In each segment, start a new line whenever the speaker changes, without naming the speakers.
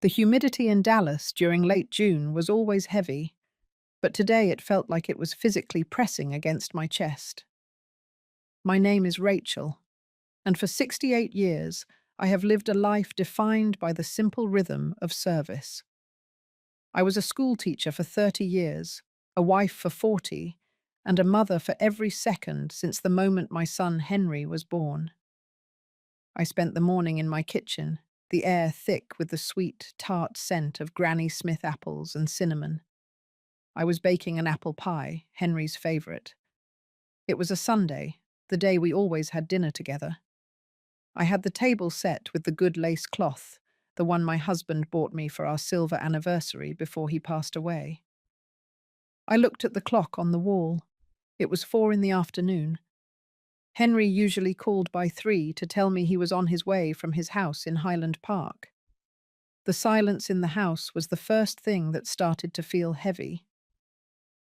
The humidity in Dallas during late June was always heavy, but today it felt like it was physically pressing against my chest. My name is Rachel, and for 68 years I have lived a life defined by the simple rhythm of service. I was a school teacher for 30 years, a wife for 40, and a mother for every second since the moment my son Henry was born. I spent the morning in my kitchen, the air thick with the sweet, tart scent of Granny Smith apples and cinnamon. I was baking an apple pie, Henry's favorite. It was a Sunday, the day we always had dinner together. I had the table set with the good lace cloth, the one my husband bought me for our silver anniversary before he passed away. I looked at the clock on the wall. It was 4 in the afternoon. Henry usually called by 3 to tell me he was on his way from his house in Highland Park. The silence in the house was the first thing that started to feel heavy.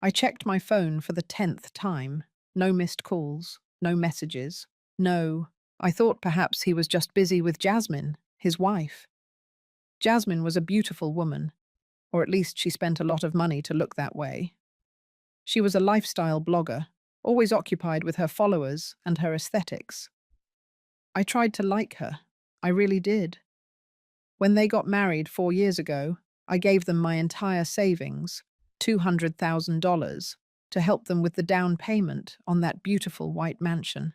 I checked my phone for the 10th time. No missed calls, no messages. No, I thought perhaps he was just busy with Jasmine, his wife. Jasmine was a beautiful woman, or at least she spent a lot of money to look that way. She was a lifestyle blogger, always occupied with her followers and her aesthetics. I tried to like her. I really did. When they got married 4 years ago, I gave them my entire savings, $200,000, to help them with the down payment on that beautiful white mansion.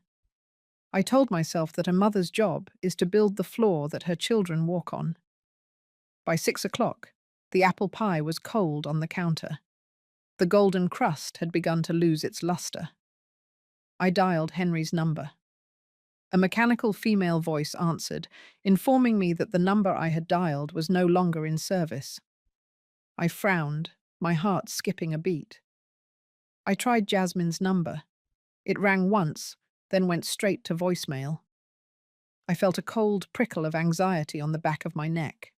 I told myself that a mother's job is to build the floor that her children walk on. By 6 o'clock, the apple pie was cold on the counter. The golden crust had begun to lose its luster. I dialed Henry's number. A mechanical female voice answered, informing me that the number I had dialed was no longer in service. I frowned, my heart skipping a beat. I tried Jasmine's number. It rang once, then went straight to voicemail. I felt a cold prickle of anxiety on the back of my neck.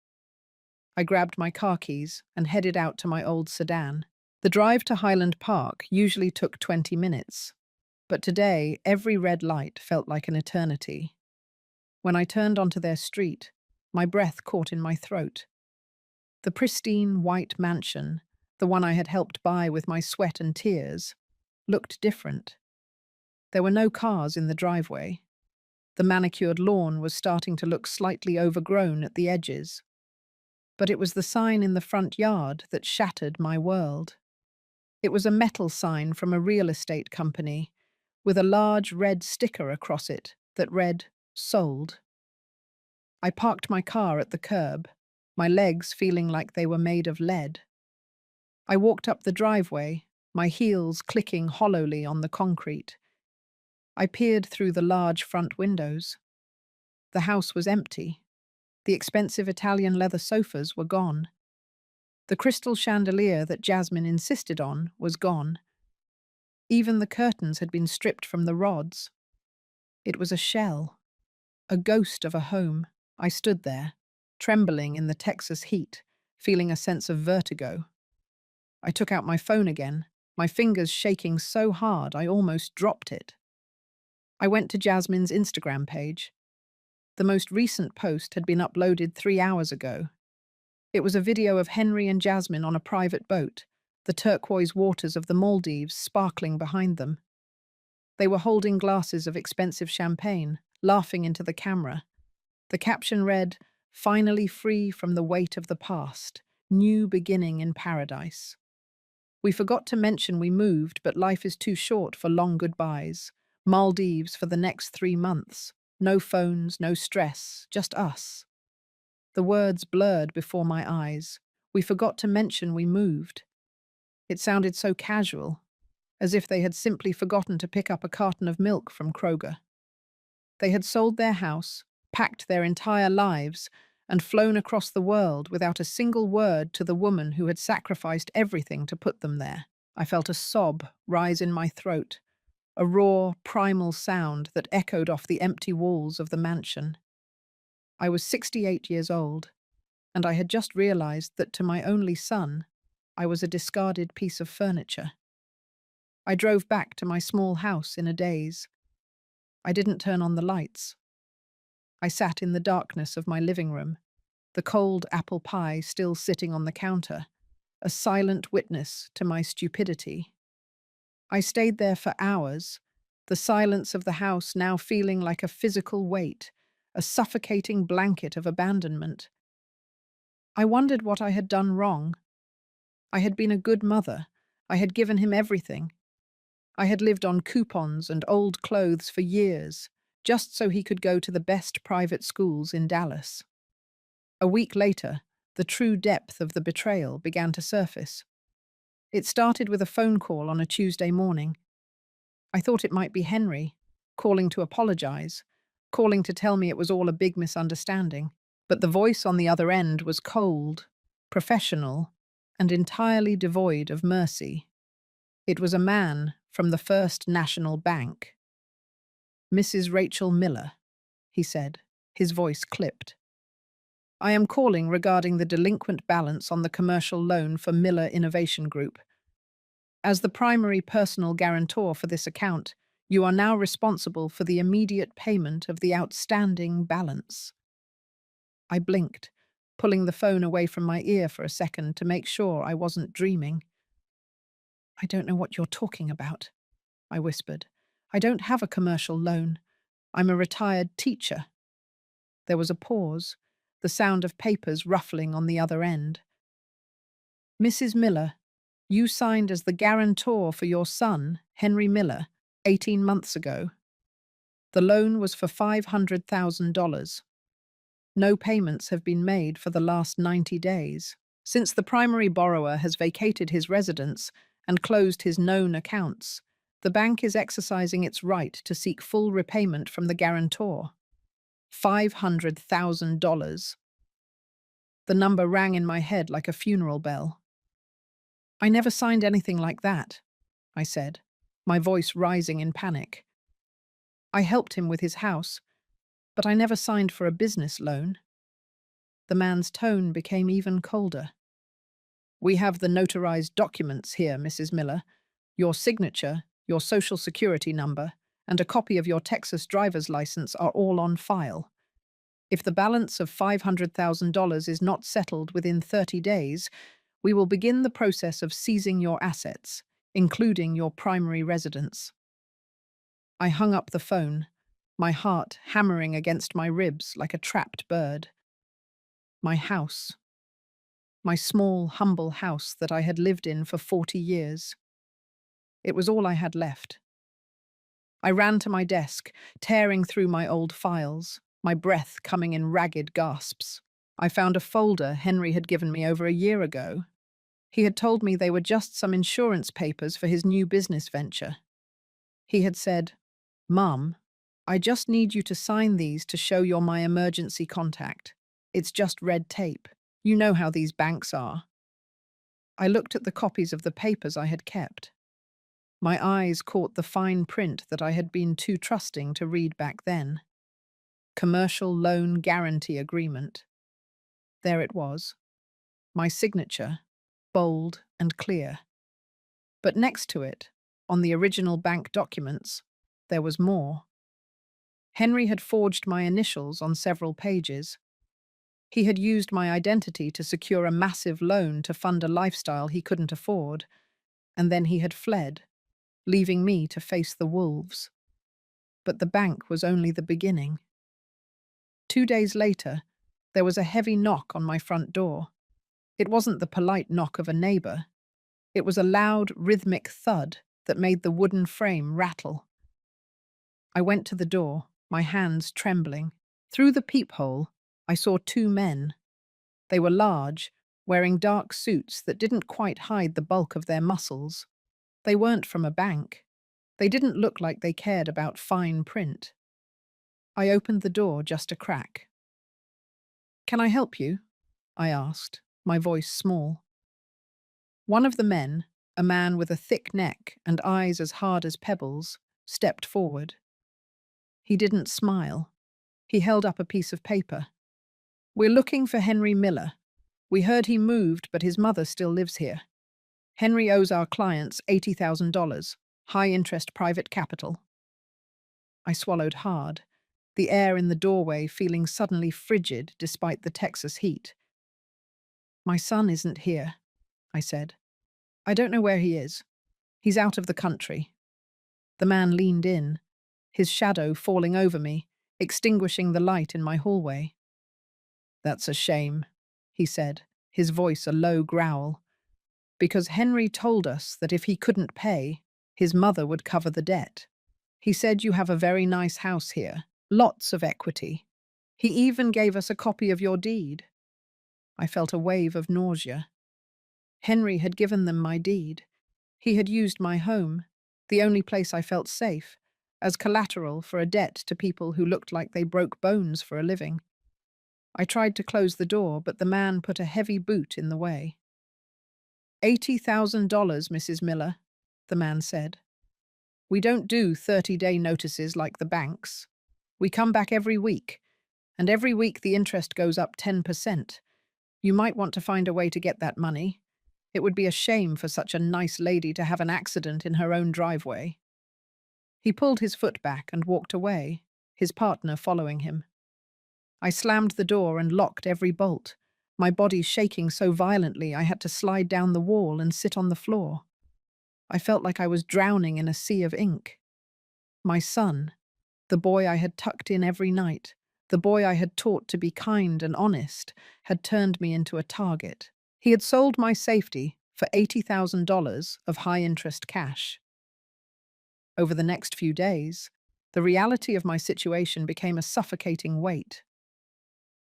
I grabbed my car keys and headed out to my old sedan. The drive to Highland Park usually took 20 minutes, but today every red light felt like an eternity. When I turned onto their street, my breath caught in my throat. The pristine white mansion, the one I had helped buy with my sweat and tears, looked different. There were no cars in the driveway. The manicured lawn was starting to look slightly overgrown at the edges. But it was the sign in the front yard that shattered my world. It was a metal sign from a real estate company, with a large red sticker across it that read, "Sold." I parked my car at the curb, my legs feeling like they were made of lead. I walked up the driveway, my heels clicking hollowly on the concrete. I peered through the large front windows. The house was empty. The expensive Italian leather sofas were gone. The crystal chandelier that Jasmine insisted on was gone. Even the curtains had been stripped from the rods. It was a shell, a ghost of a home. I stood there, trembling in the Texas heat, feeling a sense of vertigo. I took out my phone again, my fingers shaking so hard I almost dropped it. I went to Jasmine's Instagram page. The most recent post had been uploaded 3 hours ago. It was a video of Henry and Jasmine on a private boat, the turquoise waters of the Maldives sparkling behind them. They were holding glasses of expensive champagne, laughing into the camera. The caption read, "Finally free from the weight of the past, new beginning in paradise." We forgot to mention we moved, but life is too short for long goodbyes. Maldives for the next 3 months. No phones, no stress, just us. The words blurred before my eyes. We forgot to mention we moved. It sounded so casual, as if they had simply forgotten to pick up a carton of milk from Kroger. They had sold their house, packed their entire lives, and flown across the world without a single word to the woman who had sacrificed everything to put them there. I felt a sob rise in my throat, a raw, primal sound that echoed off the empty walls of the mansion. I was 68 years old, and I had just realized that to my only son, I was a discarded piece of furniture. I drove back to my small house in a daze. I didn't turn on the lights. I sat in the darkness of my living room, the cold apple pie still sitting on the counter, a silent witness to my stupidity. I stayed there for hours, the silence of the house now feeling like a physical weight, a suffocating blanket of abandonment. I wondered what I had done wrong. I had been a good mother. I had given him everything. I had lived on coupons and old clothes for years, just so he could go to the best private schools in Dallas. A week later, the true depth of the betrayal began to surface. It started with a phone call on a Tuesday morning. I thought it might be Henry, calling to apologize, calling to tell me it was all a big misunderstanding. But the voice on the other end was cold, professional, and entirely devoid of mercy. It was a man from the First National Bank. "Mrs. Rachel Miller," he said, his voice clipped. "I am calling regarding the delinquent balance on the commercial loan for Miller Innovation Group. As the primary personal guarantor for this account, you are now responsible for the immediate payment of the outstanding balance." I blinked, pulling the phone away from my ear for a second to make sure I wasn't dreaming. "I don't know what you're talking about," I whispered. "I don't have a commercial loan. I'm a retired teacher." There was a pause, the sound of papers ruffling on the other end. "Mrs. Miller, you signed as the guarantor for your son, Henry Miller, 18 months ago. The loan was for $500,000. No payments have been made for the last 90 days. Since the primary borrower has vacated his residence and closed his known accounts, the bank is exercising its right to seek full repayment from the guarantor. $500,000. The number rang in my head like a funeral bell. "I never signed anything like that," I said, my voice rising in panic. "I helped him with his house, but I never signed for a business loan." The man's tone became even colder. "We have the notarized documents here, Mrs. Miller. Your signature, your social security number, and a copy of your Texas driver's license are all on file. If the balance of $500,000 is not settled within 30 days, we will begin the process of seizing your assets, including your primary residence." I hung up the phone, my heart hammering against my ribs like a trapped bird. My house. My small, humble house that I had lived in for 40 years. It was all I had left. I ran to my desk, tearing through my old files, my breath coming in ragged gasps. I found a folder Henry had given me over a year ago. He had told me they were just some insurance papers for his new business venture. He had said, "Mum, I just need you to sign these to show you're my emergency contact. It's just red tape. You know how these banks are." I looked at the copies of the papers I had kept. My eyes caught the fine print that I had been too trusting to read back then. Commercial Loan Guarantee Agreement. There it was. My signature, bold and clear. But next to it, on the original bank documents, there was more. Henry had forged my initials on several pages. He had used my identity to secure a massive loan to fund a lifestyle he couldn't afford, and then he had fled, leaving me to face the wolves. But the bank was only the beginning. 2 days later, there was a heavy knock on my front door. It wasn't the polite knock of a neighbor. It was a loud, rhythmic thud that made the wooden frame rattle. I went to the door, my hands trembling. Through the peephole, I saw 2 men. They were large, wearing dark suits that didn't quite hide the bulk of their muscles. They weren't from a bank. They didn't look like they cared about fine print. I opened the door just a crack. "Can I help you?" I asked, my voice small. One of the men, a man with a thick neck and eyes as hard as pebbles, stepped forward. He didn't smile. He held up a piece of paper. "We're looking for Henry Miller. We heard he moved, but his mother still lives here. Henry owes our clients $80,000, high-interest private capital." I swallowed hard. the air in the doorway feeling suddenly frigid despite the Texas heat. "My son isn't here," I said. "I don't know where he is. He's out of the country." The man leaned in, his shadow falling over me, extinguishing the light in my hallway. "That's a shame," he said, his voice a low growl, "because Henry told us that if he couldn't pay, his mother would cover the debt. He said you have a very nice house here, lots of equity. He even gave us a copy of your deed." I felt a wave of nausea. Henry had given them my deed. He had used my home, the only place I felt safe, as collateral for a debt to people who looked like they broke bones for a living. I tried to close the door, but the man put a heavy boot in the way. $80,000, Mrs. Miller, the man said. "We don't do 30-day notices like the banks. We come back every week, and every week the interest goes up 10%. You might want to find a way to get that money. It would be a shame for such a nice lady to have an accident in her own driveway." He pulled his foot back and walked away, his partner following him. I slammed the door and locked every bolt, my body shaking so violently I had to slide down the wall and sit on the floor. I felt like I was drowning in a sea of ink. My son, the boy I had tucked in every night, the boy I had taught to be kind and honest, had turned me into a target. He had sold my safety for $80,000 of high-interest cash. Over the next few days, the reality of my situation became a suffocating weight.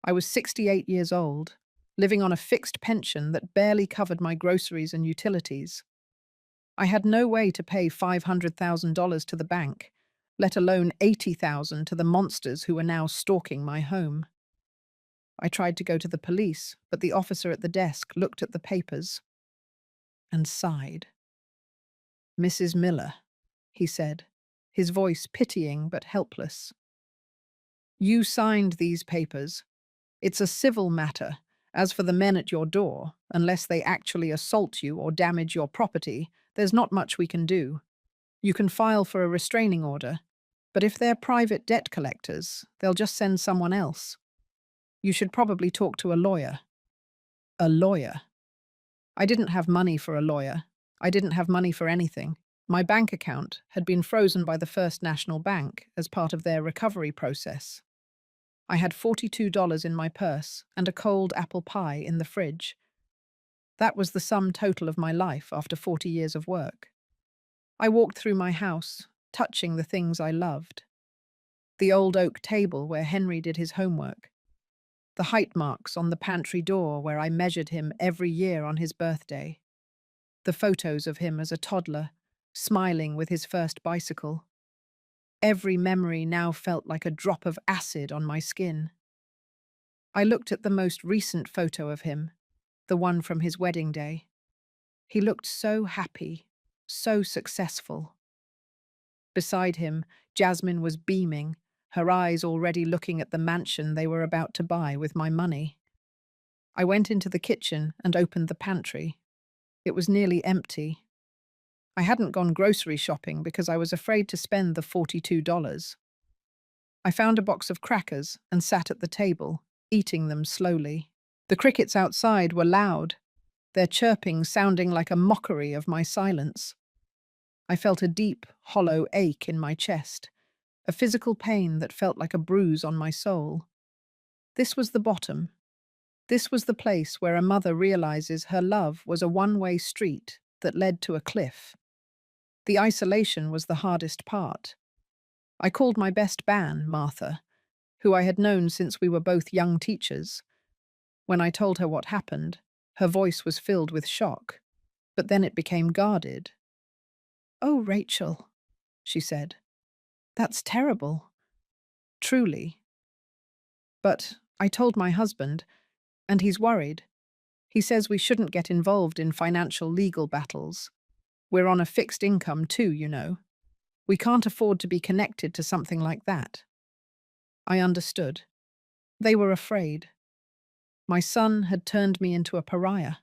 I was 68 years old, living on a fixed pension that barely covered my groceries and utilities. I had no way to pay $500,000 to the bank, let alone $80,000 to the monsters who were now stalking my home. I tried to go to the police, but the officer at the desk looked at the papers and sighed. "Mrs. Miller," he said, his voice pitying but helpless. "You signed these papers. It's a civil matter. As for the men at your door, unless they actually assault you or damage your property, there's not much we can do. You can file for a restraining order, but if they're private debt collectors, they'll just send someone else. You should probably talk to a lawyer." A lawyer? I didn't have money for a lawyer. I didn't have money for anything. My bank account had been frozen by the First National Bank as part of their recovery process. I had $42 in my purse and a cold apple pie in the fridge. That was the sum total of my life after 40 years of work. I walked through my house, touching the things I loved. The old oak table where Henry did his homework. The height marks on the pantry door where I measured him every year on his birthday. The photos of him as a toddler, smiling with his first bicycle. Every memory now felt like a drop of acid on my skin. I looked at the most recent photo of him, the one from his wedding day. He looked so happy, so successful. Beside him, Jasmine was beaming, her eyes already looking at the mansion they were about to buy with my money. I went into the kitchen and opened the pantry. It was nearly empty. I hadn't gone grocery shopping because I was afraid to spend the $42. I found a box of crackers and sat at the table, eating them slowly. The crickets outside were loud, their chirping sounding like a mockery of my silence. I felt a deep, hollow ache in my chest, a physical pain that felt like a bruise on my soul. This was the bottom. This was the place where a mother realizes her love was a one-way street that led to a cliff. The isolation was the hardest part. I called my best man, Martha, who I had known since we were both young teachers. When I told her what happened, her voice was filled with shock, but then it became guarded. "Oh, Rachel," she said, "that's terrible. Truly." But I told my husband, and he's worried. He says we shouldn't get involved in financial legal battles. We're on a fixed income too, you know. We can't afford to be connected to something like that. I understood. They were afraid. My son had turned me into a pariah.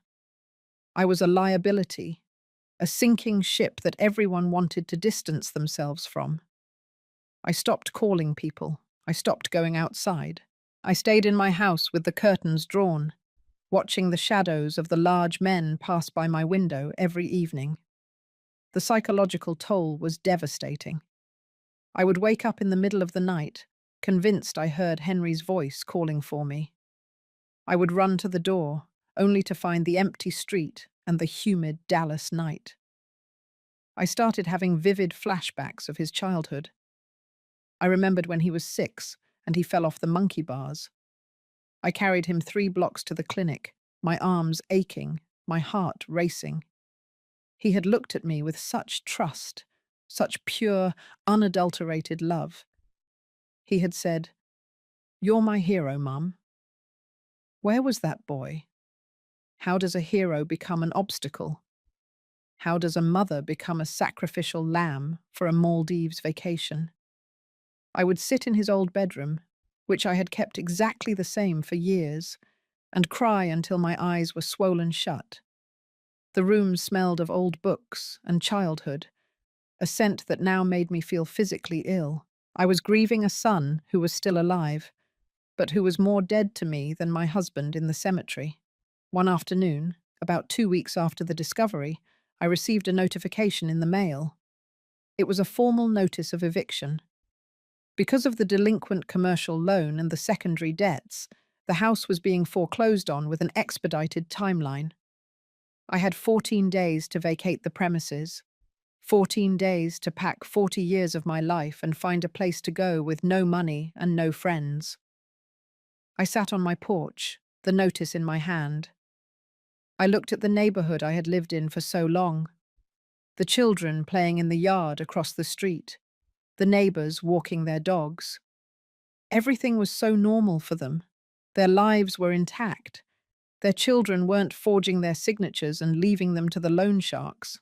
I was a liability, a sinking ship that everyone wanted to distance themselves from. I stopped calling people. I stopped going outside. I stayed in my house with the curtains drawn, watching the shadows of the large men pass by my window every evening. The psychological toll was devastating. I would wake up in the middle of the night, convinced I heard Henry's voice calling for me. I would run to the door, only to find the empty street and the humid Dallas night. I started having vivid flashbacks of his childhood. I remembered when he was 6 and he fell off the monkey bars. I carried him 3 blocks to the clinic, my arms aching, my heart racing. He had looked at me with such trust, such pure, unadulterated love. He had said, "You're my hero, Mum." Where was that boy? How does a hero become an obstacle? How does a mother become a sacrificial lamb for a Maldives vacation? I would sit in his old bedroom, which I had kept exactly the same for years, and cry until my eyes were swollen shut. The room smelled of old books and childhood, a scent that now made me feel physically ill. I was grieving a son who was still alive, but who was more dead to me than my husband in the cemetery. One afternoon, about 2 weeks after the discovery, I received a notification in the mail. It was a formal notice of eviction. Because of the delinquent commercial loan and the secondary debts, the house was being foreclosed on with an expedited timeline. I had 14 days to vacate the premises, 14 days to pack 40 years of my life and find a place to go with no money and no friends. I sat on my porch, the notice in my hand. I looked at the neighborhood I had lived in for so long. The children playing in the yard across the street, the neighbors walking their dogs. Everything was so normal for them. Their lives were intact. Their children weren't forging their signatures and leaving them to the loan sharks.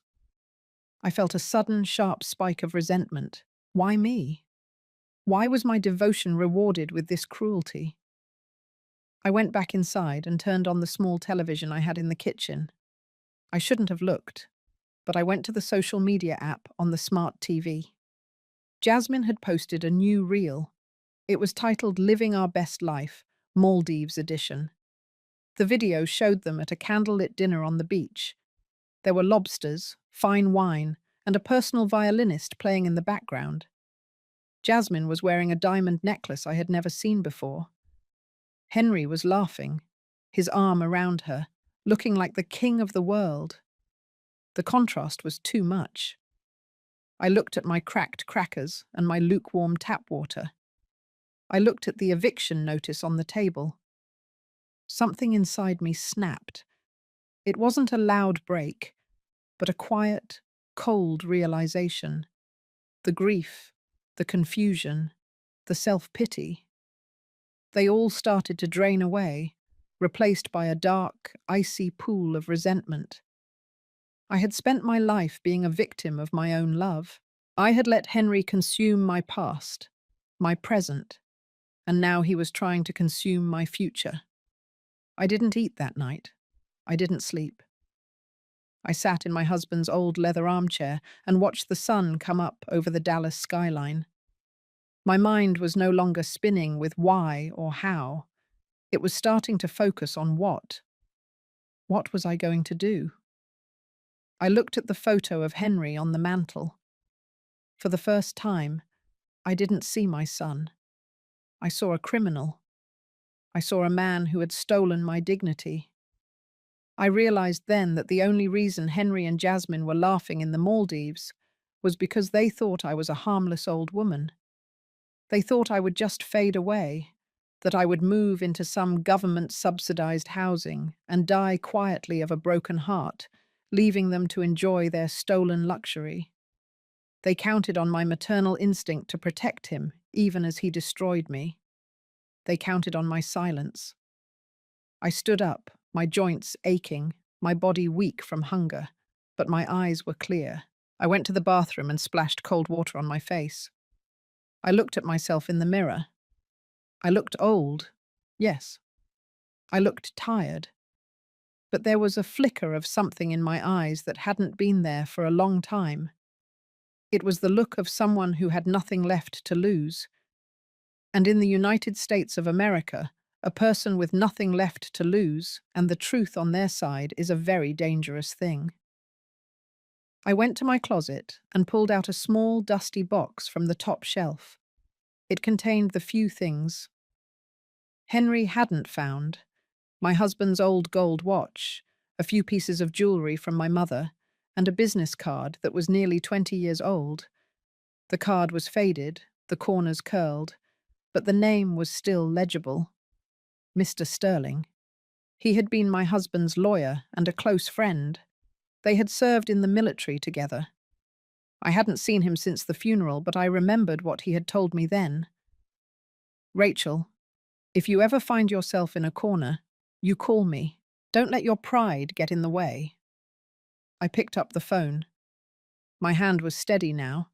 I felt a sudden, sharp spike of resentment. Why me? Why was my devotion rewarded with this cruelty? I went back inside and turned on the small television I had in the kitchen. I shouldn't have looked, but I went to the social media app on the smart TV. Jasmine had posted a new reel. It was titled Living Our Best Life, Maldives Edition. The video showed them at a candlelit dinner on the beach. There were lobsters, fine wine, and a personal violinist playing in the background. Jasmine was wearing a diamond necklace I had never seen before. Henry was laughing, his arm around her, looking like the king of the world. The contrast was too much. I looked at my cracked crackers and my lukewarm tap water. I looked at the eviction notice on the table. Something inside me snapped. It wasn't a loud break, but a quiet, cold realization. The grief, the confusion, the self-pity. They all started to drain away, replaced by a dark, icy pool of resentment. I had spent my life being a victim of my own love. I had let Henry consume my past, my present, and now he was trying to consume my future. I didn't eat that night. I didn't sleep. I sat in my husband's old leather armchair and watched the sun come up over the Dallas skyline. My mind was no longer spinning with why or how. It was starting to focus on what. What was I going to do? I looked at the photo of Henry on the mantel. For the first time, I didn't see my son. I saw a criminal. I saw a man who had stolen my dignity. I realized then that the only reason Henry and Jasmine were laughing in the Maldives was because they thought I was a harmless old woman. They thought I would just fade away, that I would move into some government-subsidized housing and die quietly of a broken heart, leaving them to enjoy their stolen luxury. They counted on my maternal instinct to protect him, even as he destroyed me. They counted on my silence. I stood up, my joints aching, my body weak from hunger, but my eyes were clear. I went to the bathroom and splashed cold water on my face. I looked at myself in the mirror. I looked old, yes. I looked tired. But there was a flicker of something in my eyes that hadn't been there for a long time. It was the look of someone who had nothing left to lose. And in the United States of America, a person with nothing left to lose and the truth on their side is a very dangerous thing. I went to my closet and pulled out a small, dusty box from the top shelf. It contained the few things Henry hadn't found: my husband's old gold watch, a few pieces of jewelry from my mother, and a business card that was nearly 20 years old. The card was faded, the corners curled, but the name was still legible: Mr. Sterling. He had been my husband's lawyer and a close friend. They had served in the military together. I hadn't seen him since the funeral, but I remembered what he had told me then. "Rachel, if you ever find yourself in a corner, you call me. Don't let your pride get in the way." I picked up the phone. My hand was steady now.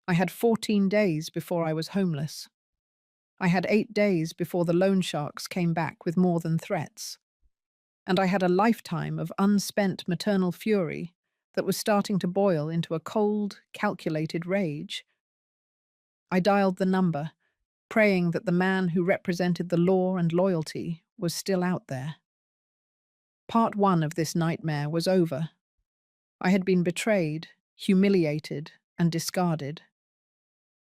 I had 14 days before I was homeless. I had 8 days before the loan sharks came back with more than threats. And I had a lifetime of unspent maternal fury that was starting to boil into a cold, calculated rage. I dialed the number, praying that the man who represented the law and loyalty was still out there. Part one of this nightmare was over. I had been betrayed, humiliated, and discarded.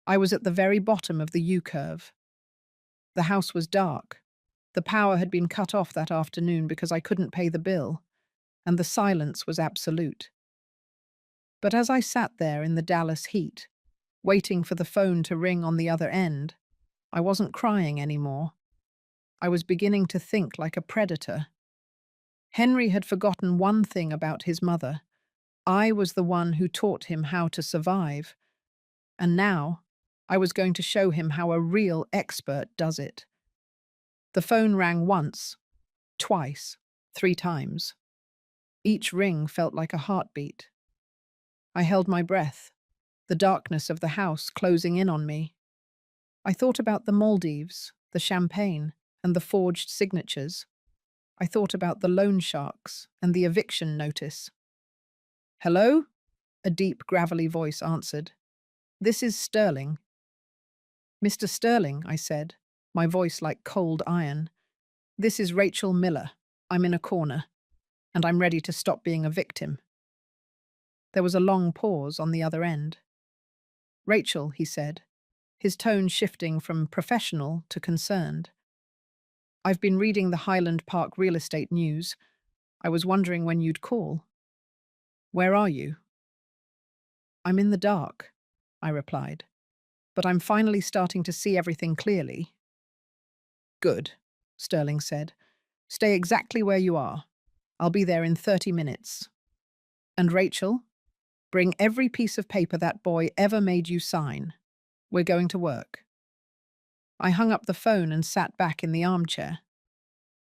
I was at the very bottom of the U-curve. The house was dark. The power had been cut off that afternoon because I couldn't pay the bill, and the silence was absolute. But as I sat there in the Dallas heat, waiting for the phone to ring on the other end, I wasn't crying anymore. I was beginning to think like a predator. Henry had forgotten one thing about his mother. I was the one who taught him how to survive. And now, I was going to show him how a real expert does it. The phone rang once, twice, 3 times. Each ring felt like a heartbeat. I held my breath, the darkness of the house closing in on me. I thought about the Maldives, the champagne, and the forged signatures. I thought about the loan sharks and the eviction notice. "Hello?" A deep, gravelly voice answered. "This is Sterling." "Mr. Sterling," I said, my voice like cold iron. "This is Rachel Miller. I'm in a corner, and I'm ready to stop being a victim." There was a long pause on the other end. "Rachel," he said, his tone shifting from professional to concerned. "I've been reading the Highland Park real estate news. I was wondering when you'd call." "Where are you?" "I'm in the dark," I replied, "but I'm finally starting to see everything clearly." "Good," Sterling said. "Stay exactly where you are. I'll be there in 30 minutes. And Rachel, bring every piece of paper that boy ever made you sign. We're going to work." I hung up the phone and sat back in the armchair.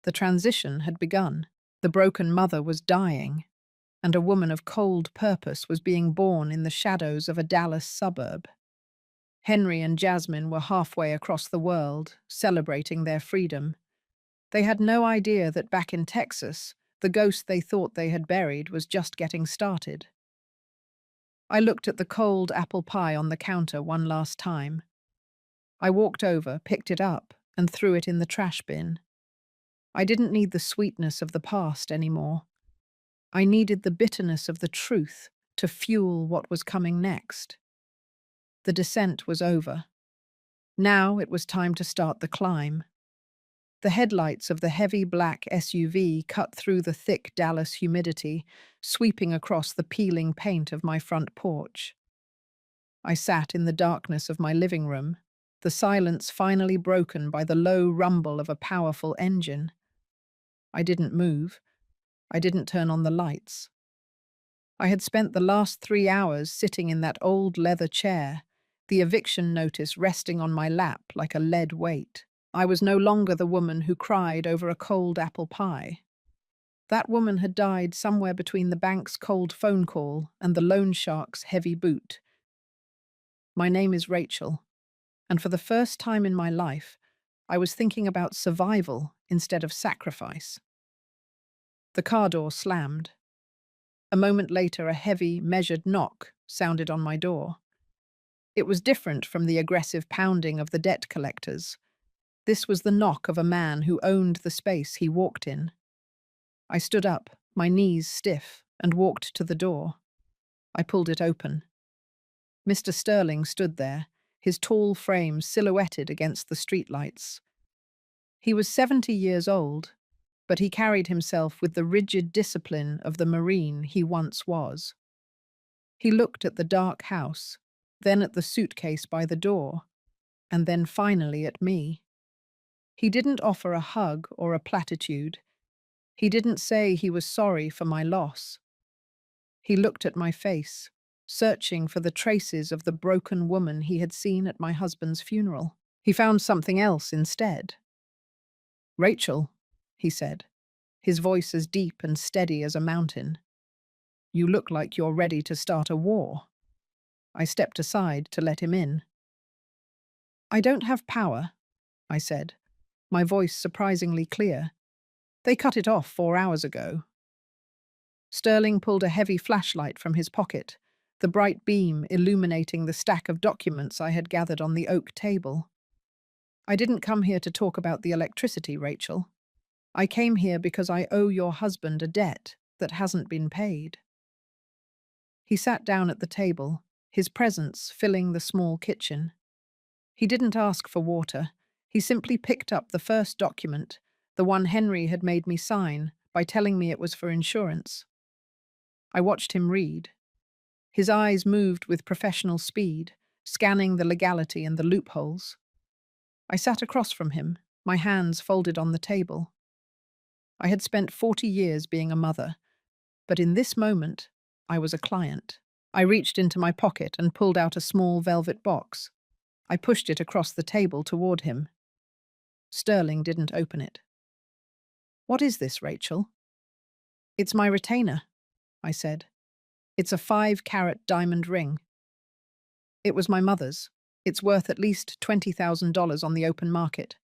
The transition had begun. The broken mother was dying, and a woman of cold purpose was being born in the shadows of a Dallas suburb. Henry and Jasmine were halfway across the world, celebrating their freedom. They had no idea that back in Texas, the ghost they thought they had buried was just getting started. I looked at the cold apple pie on the counter one last time. I walked over, picked it up, and threw it in the trash bin. I didn't need the sweetness of the past anymore. I needed the bitterness of the truth to fuel what was coming next. The descent was over. Now it was time to start the climb. The headlights of the heavy black SUV cut through the thick Dallas humidity, sweeping across the peeling paint of my front porch. I sat in the darkness of my living room, the silence finally broken by the low rumble of a powerful engine. I didn't move. I didn't turn on the lights. I had spent the last 3 hours sitting in that old leather chair, the eviction notice resting on my lap like a lead weight. I was no longer the woman who cried over a cold apple pie. That woman had died somewhere between the bank's cold phone call and the loan shark's heavy boot. My name is Rachel, and for the first time in my life, I was thinking about survival instead of sacrifice. The car door slammed. A moment later, a heavy, measured knock sounded on my door. It was different from the aggressive pounding of the debt collectors. This was the knock of a man who owned the space he walked in. I stood up, my knees stiff, and walked to the door. I pulled it open. Mr. Sterling stood there, his tall frame silhouetted against the streetlights. He was 70 years old, but he carried himself with the rigid discipline of the Marine he once was. He looked at the dark house, then at the suitcase by the door, and then finally at me. He didn't offer a hug or a platitude. He didn't say he was sorry for my loss. He looked at my face, searching for the traces of the broken woman he had seen at my husband's funeral. He found something else instead. "Rachel," he said, his voice as deep and steady as a mountain. "You look like you're ready to start a war." I stepped aside to let him in. "I don't have power," I said, my voice surprisingly clear. "They cut it off 4 hours ago." Sterling pulled a heavy flashlight from his pocket, the bright beam illuminating the stack of documents I had gathered on the oak table. "I didn't come here to talk about the electricity, Rachel. I came here because I owe your husband a debt that hasn't been paid." He sat down at the table, his presence filling the small kitchen. He didn't ask for water. He simply picked up the first document, the one Henry had made me sign by telling me it was for insurance. I watched him read. His eyes moved with professional speed, scanning the legality and the loopholes. I sat across from him, my hands folded on the table. I had spent 40 years being a mother, but in this moment, I was a client. I reached into my pocket and pulled out a small velvet box. I pushed it across the table toward him. Sterling didn't open it. "What is this, Rachel?" "It's my retainer," I said. "It's a 5-carat diamond ring. It was my mother's. It's worth at least $20,000 on the open market."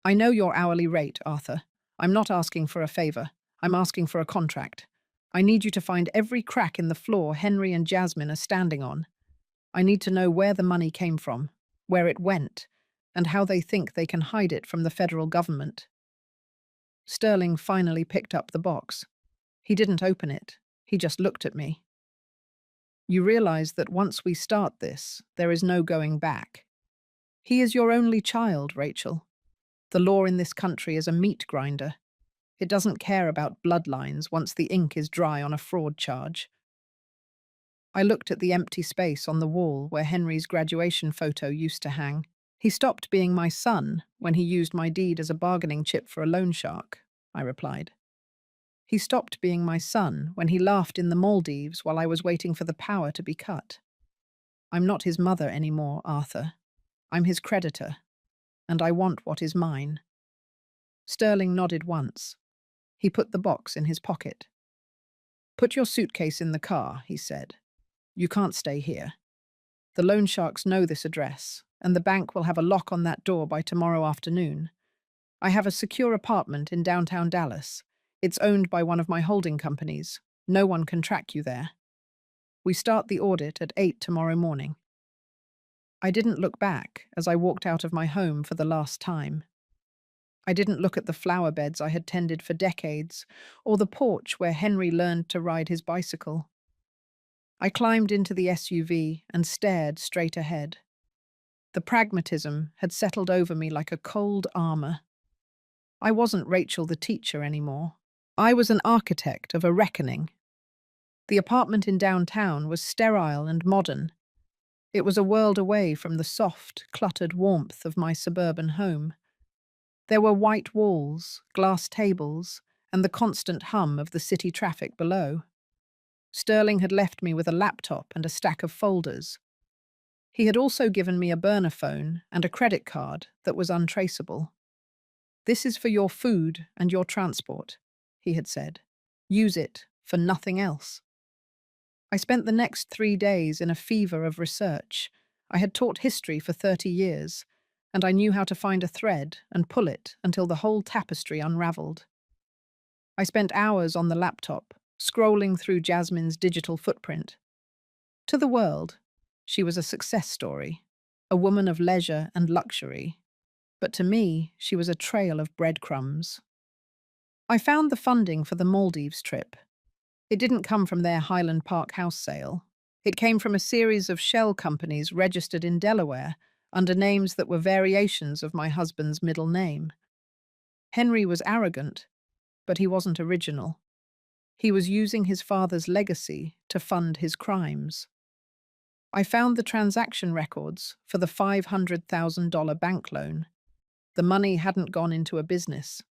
"I know your hourly rate, Arthur. I'm not asking for a favor. I'm asking for a contract. I need you to find every crack in the floor Henry and Jasmine are standing on. I need to know where the money came from, where it went, and how they think they can hide it from the federal government." Sterling finally picked up the box. He didn't open it. He just looked at me. "You realize that once we start this, there is no going back. He is your only child, Rachel. The law in this country is a meat grinder. It doesn't care about bloodlines once the ink is dry on a fraud charge." I looked at the empty space on the wall where Henry's graduation photo used to hang. "He stopped being my son when he used my deed as a bargaining chip for a loan shark," I replied. "He stopped being my son when he laughed in the Maldives while I was waiting for the power to be cut. I'm not his mother anymore, Arthur. I'm his creditor, and I want what is mine." Sterling nodded once. He put the box in his pocket. "Put your suitcase in the car," he said. "You can't stay here. The loan sharks know this address, and the bank will have a lock on that door by tomorrow afternoon. I have a secure apartment in downtown Dallas. It's owned by one of my holding companies. No one can track you there. We start the audit at 8 tomorrow morning." I didn't look back as I walked out of my home for the last time. I didn't look at the flower beds I had tended for decades, or the porch where Henry learned to ride his bicycle. I climbed into the SUV and stared straight ahead. The pragmatism had settled over me like a cold armor. I wasn't Rachel the teacher anymore. I was an architect of a reckoning. The apartment in downtown was sterile and modern. It was a world away from the soft, cluttered warmth of my suburban home. There were white walls, glass tables, and the constant hum of the city traffic below. Sterling had left me with a laptop and a stack of folders. He had also given me a burner phone and a credit card that was untraceable. "This is for your food and your transport," he had said. "Use it for nothing else." I spent the next 3 days in a fever of research. I had taught history for 30 years, and I knew how to find a thread and pull it until the whole tapestry unraveled. I spent hours on the laptop, scrolling through Jasmine's digital footprint. To the world, She was a success story, a woman of leisure and luxury. But to me, she was a trail of breadcrumbs. I found the funding for the Maldives trip. It didn't come from their Highland Park house sale. It came from a series of shell companies registered in Delaware under names that were variations of my husband's middle name. Henry was arrogant, but he wasn't original. He was using his father's legacy to fund his crimes. I found the transaction records for the $500,000 bank loan. The money hadn't gone into a business.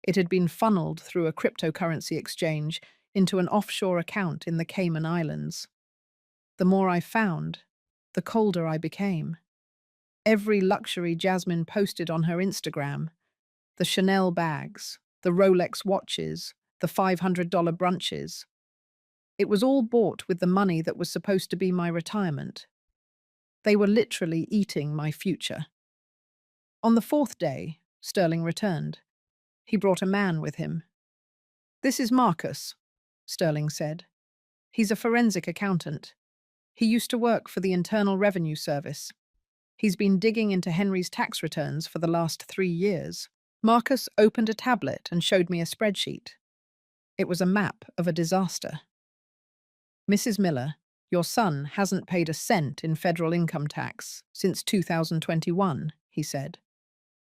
It had been funneled through a cryptocurrency exchange into an offshore account in the Cayman Islands. The more I found, the colder I became. Every luxury Jasmine posted on her Instagram, the Chanel bags, the Rolex watches, the $500 brunches, it was all bought with the money that was supposed to be my retirement. They were literally eating my future. On the fourth day, Sterling returned. He brought a man with him. "This is Marcus," Sterling said. "He's a forensic accountant. He used to work for the Internal Revenue Service. He's been digging into Henry's tax returns for the last 3 years." Marcus opened a tablet and showed me a spreadsheet. It was a map of a disaster. "Mrs. Miller, your son hasn't paid a cent in federal income tax since 2021, he said.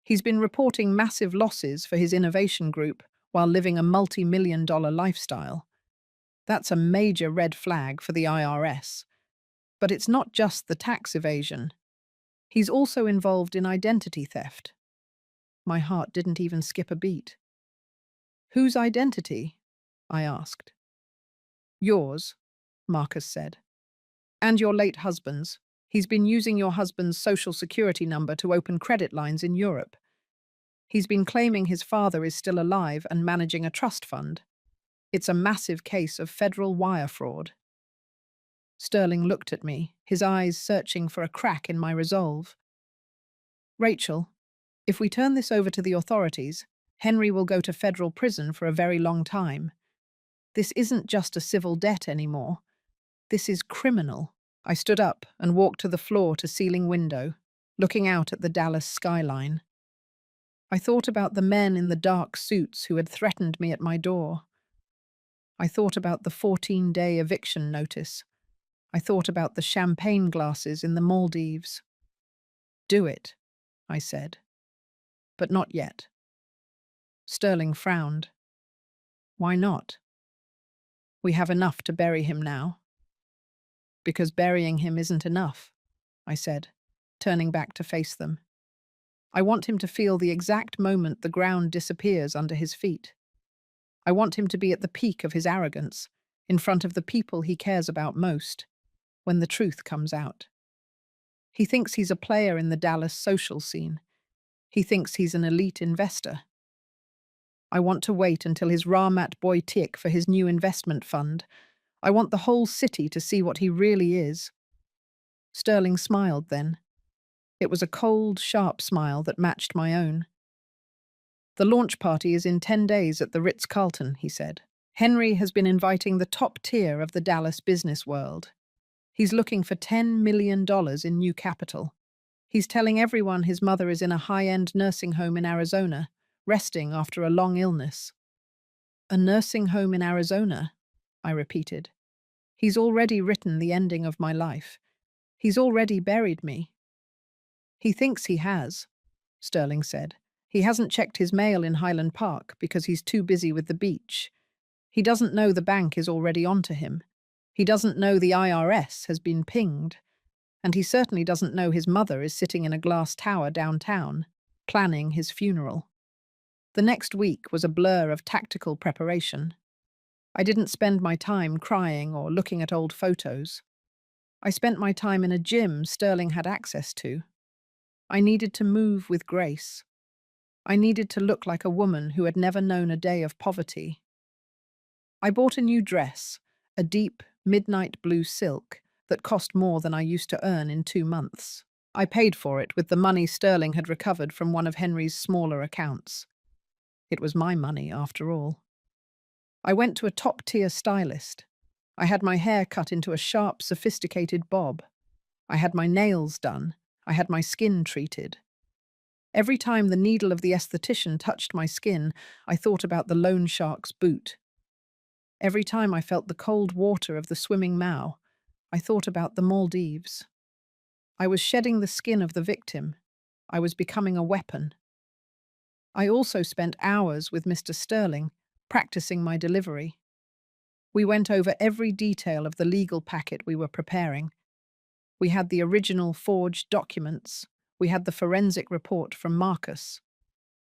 He's been reporting massive losses for his innovation group while living a multi-million-dollar lifestyle. That's a major red flag for the IRS. But it's not just the tax evasion. He's also involved in identity theft." My heart didn't even skip a beat. "Whose identity?" I asked. "Yours," Marcus said. "And your late husband's. He's been using your husband's social security number to open credit lines in Europe. He's been claiming his father is still alive and managing a trust fund. It's a massive case of federal wire fraud." Sterling looked at me, his eyes searching for a crack in my resolve. "Rachel, if we turn this over to the authorities, Henry will go to federal prison for a very long time. This isn't just a civil debt anymore. This is criminal." I stood up and walked to the floor-to-ceiling window, looking out at the Dallas skyline. I thought about the men in the dark suits who had threatened me at my door. I thought about the 14-day eviction notice. I thought about the champagne glasses in the Maldives. "Do it," I said. "But not yet." Sterling frowned. "Why not?" "We have enough to bury him now." "Because burying him isn't enough," I said, turning back to face them. "I want him to feel the exact moment the ground disappears under his feet. I want him to be at the peak of his arrogance, in front of the people he cares about most, when the truth comes out. He thinks he's a player in the Dallas social scene. He thinks he's an elite investor. I want to wait until his Ramat boy tick for his new investment fund. I want the whole city to see what he really is." Sterling smiled then. It was a cold, sharp smile that matched my own. "The launch party is in 10 days at the Ritz-Carlton," he said. "Henry has been inviting the top tier of the Dallas business world. He's looking for $10 million in new capital. He's telling everyone his mother is in a high-end nursing home in Arizona, resting after a long illness." "A nursing home in Arizona?" I repeated. "He's already written the ending of my life. He's already buried me." "He thinks he has," Sterling said. "He hasn't checked his mail in Highland Park because he's too busy with the beach. He doesn't know the bank is already onto him. He doesn't know the IRS has been pinged. And he certainly doesn't know his mother is sitting in a glass tower downtown, planning his funeral." The next week was a blur of tactical preparation. I didn't spend my time crying or looking at old photos. I spent my time in a gym Sterling had access to. I needed to move with grace. I needed to look like a woman who had never known a day of poverty. I bought a new dress, a deep, midnight blue silk that cost more than I used to earn in 2 months. I paid for it with the money Sterling had recovered from one of Henry's smaller accounts. It was my money, after all. I went to a top-tier stylist. I had my hair cut into a sharp, sophisticated bob. I had my nails done. I had my skin treated. Every time the needle of the esthetician touched my skin, I thought about the loan shark's boot. Every time I felt the cold water of the swimming Mao, I thought about the Maldives. I was shedding the skin of the victim. I was becoming a weapon. I also spent hours with Mr. Sterling, practicing my delivery. We went over every detail of the legal packet we were preparing. We had the original forged documents. We had the forensic report from Marcus.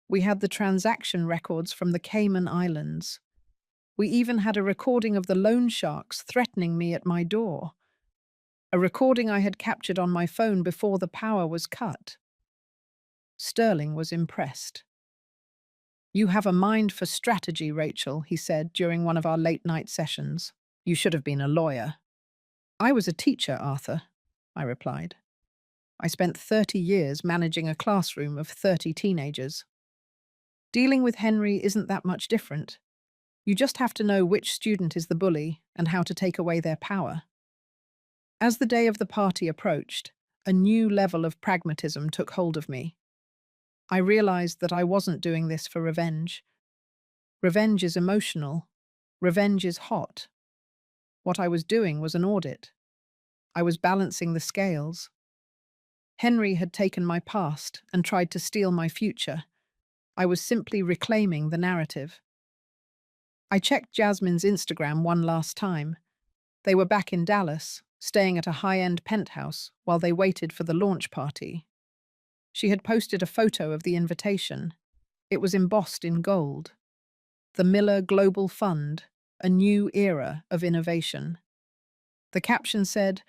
We had the transaction records from the Cayman Islands. We even had a recording of the loan sharks threatening me at my door. A recording I had captured on my phone before the power was cut. Sterling was impressed. "You have a mind for strategy, Rachel," he said during one of our late-night sessions. "You should have been a lawyer." "I was a teacher, Arthur," I replied. "I spent 30 years managing a classroom of 30 teenagers. Dealing with Henry isn't that much different. You just have to know which student is the bully and how to take away their power." As the day of the party approached, a new level of pragmatism took hold of me. I realized that I wasn't doing this for revenge. Revenge is emotional. Revenge is hot. What I was doing was an audit. I was balancing the scales. Henry had taken my past and tried to steal my future. I was simply reclaiming the narrative. I checked Jasmine's Instagram one last time. They were back in Dallas, staying at a high-end penthouse while they waited for the launch party. She had posted a photo of the invitation. It was embossed in gold. The Miller Global Fund, a new era of innovation. The caption said,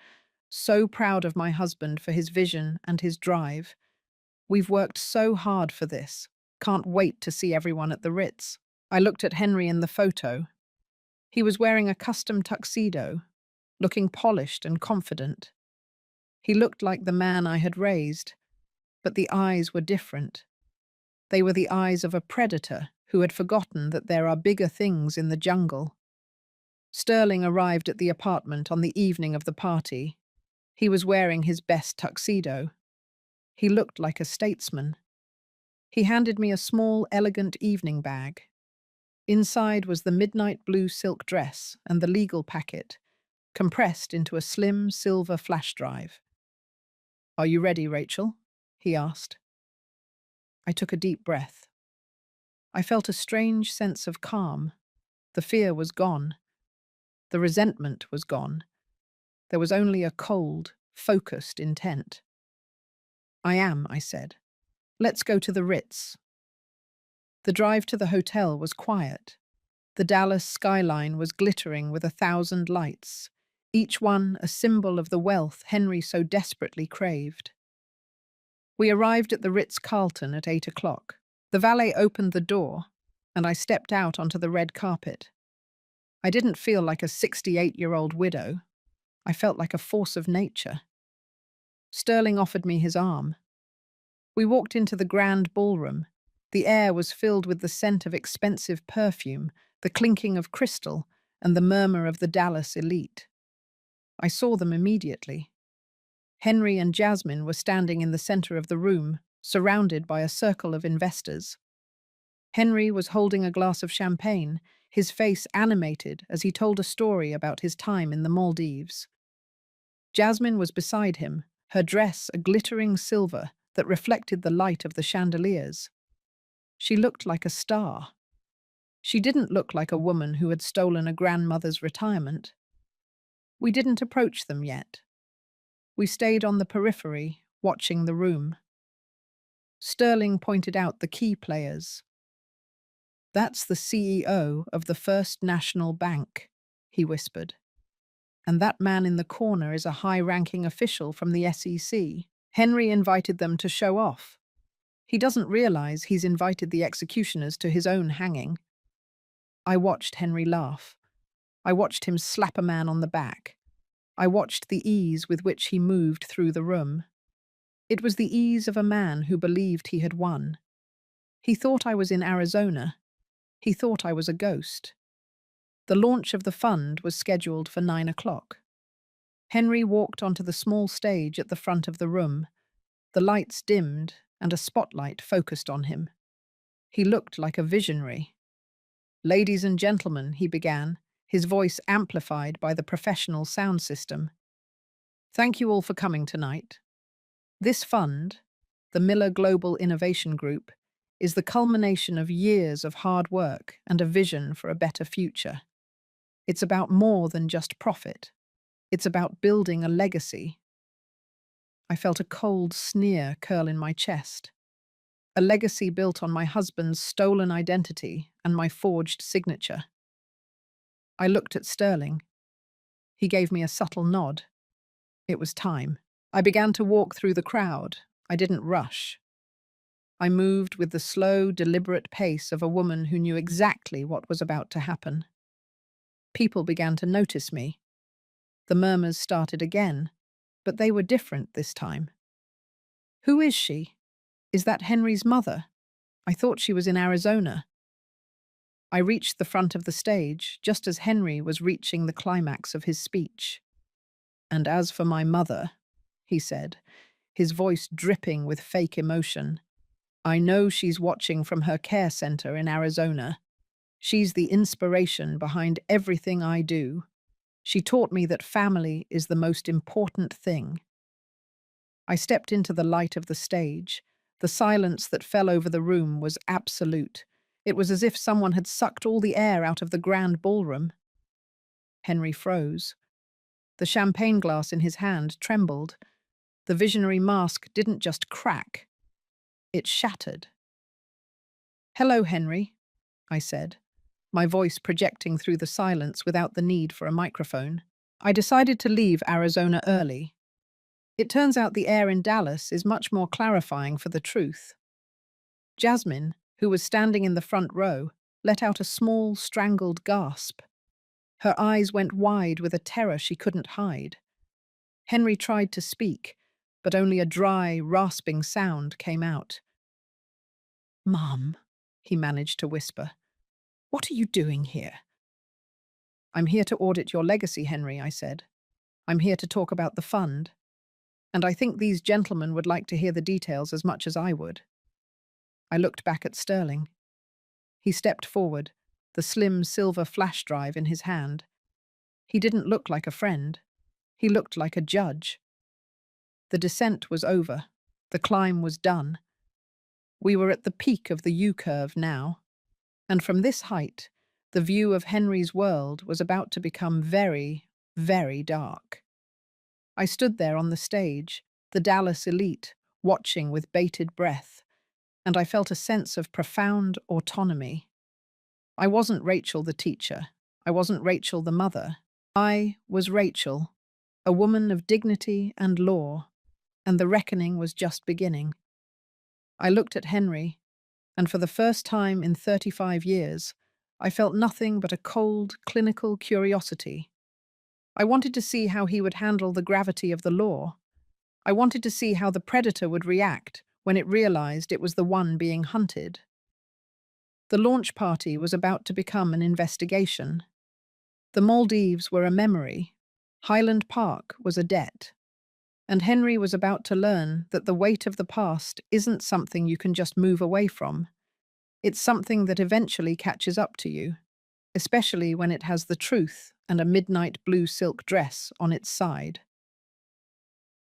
"So proud of my husband for his vision and his drive. We've worked so hard for this. Can't wait to see everyone at the Ritz." I looked at Henry in the photo. He was wearing a custom tuxedo, looking polished and confident. He looked like the man I had raised, but the eyes were different. They were the eyes of a predator who had forgotten that there are bigger things in the jungle. Sterling arrived at the apartment on the evening of the party. He was wearing his best tuxedo. He looked like a statesman. He handed me a small, elegant evening bag. Inside was the midnight blue silk dress and the legal packet, compressed into a slim silver flash drive. "Are you ready, Rachel?" he asked. I took a deep breath. I felt a strange sense of calm. The fear was gone. The resentment was gone. There was only a cold, focused intent. "I am," I said. "Let's go to the Ritz." The drive to the hotel was quiet. The Dallas skyline was glittering with 1,000 lights, each one a symbol of the wealth Henry so desperately craved. We arrived at the Ritz-Carlton at 8 o'clock. The valet opened the door, and I stepped out onto the red carpet. I didn't feel like a 68-year-old widow. I felt like a force of nature. Sterling offered me his arm. We walked into the grand ballroom. The air was filled with the scent of expensive perfume, the clinking of crystal, and the murmur of the Dallas elite. I saw them immediately. Henry and Jasmine were standing in the center of the room, surrounded by a circle of investors. Henry was holding a glass of champagne, his face animated as he told a story about his time in the Maldives. Jasmine was beside him, her dress a glittering silver that reflected the light of the chandeliers. She looked like a star. She didn't look like a woman who had stolen a grandmother's retirement. We didn't approach them yet. We stayed on the periphery, watching the room. Sterling pointed out the key players. "That's the CEO of the First National Bank," he whispered. "And that man in the corner is a high-ranking official from the SEC. Henry invited them to show off. He doesn't realize he's invited the executioners to his own hanging." I watched Henry laugh. I watched him slap a man on the back. I watched the ease with which he moved through the room. It was the ease of a man who believed he had won. He thought I was in Arizona. He thought I was a ghost. The launch of the fund was scheduled for 9 o'clock. Henry walked onto the small stage at the front of the room. The lights dimmed and a spotlight focused on him. He looked like a visionary. "Ladies and gentlemen," he began, his voice amplified by the professional sound system. "Thank you all for coming tonight. This fund, the Miller Global Innovation Group, is the culmination of years of hard work and a vision for a better future. It's about more than just profit. It's about building a legacy." I felt a cold sneer curl in my chest. A legacy built on my husband's stolen identity and my forged signature. I looked at Sterling. He gave me a subtle nod. It was time. I began to walk through the crowd. I didn't rush. I moved with the slow, deliberate pace of a woman who knew exactly what was about to happen. People began to notice me. The murmurs started again, but they were different this time. "Who is she? Is that Henry's mother? I thought she was in Arizona." I reached the front of the stage just as Henry was reaching the climax of his speech. "And as for my mother," he said, his voice dripping with fake emotion, "I know she's watching from her care center in Arizona. She's the inspiration behind everything I do. She taught me that family is the most important thing." I stepped into the light of the stage. The silence that fell over the room was absolute. It was as if someone had sucked all the air out of the grand ballroom. Henry froze. The champagne glass in his hand trembled. The visionary mask didn't just crack, it shattered. "Hello, Henry," I said, my voice projecting through the silence without the need for a microphone. "I decided to leave Arizona early. It turns out the air in Dallas is much more clarifying for the truth." Jasmine, who was standing in the front row, let out a small, strangled gasp. Her eyes went wide with a terror she couldn't hide. Henry tried to speak, but only a dry, rasping sound came out. "Mom," he managed to whisper, "what are you doing here?" "I'm here to audit your legacy, Henry," I said. "I'm here to talk about the fund. And I think these gentlemen would like to hear the details as much as I would." I looked back at Sterling. He stepped forward, the slim silver flash drive in his hand. He didn't look like a friend. He looked like a judge. The descent was over. The climb was done. We were at the peak of the U-curve now. And from this height, the view of Henry's world was about to become very, very dark. I stood there on the stage, the Dallas elite, watching with bated breath, and I felt a sense of profound autonomy. I wasn't Rachel the teacher. I wasn't Rachel the mother. I was Rachel, a woman of dignity and law, and the reckoning was just beginning. I looked at Henry, and for the first time in 35 years, I felt nothing but a cold, clinical curiosity. I wanted to see how he would handle the gravity of the law. I wanted to see how the predator would react when it realized it was the one being hunted. The launch party was about to become an investigation. The Maldives were a memory. Highland Park was a debt. And Henry was about to learn that the weight of the past isn't something you can just move away from. It's something that eventually catches up to you, especially when it has the truth and a midnight blue silk dress on its side.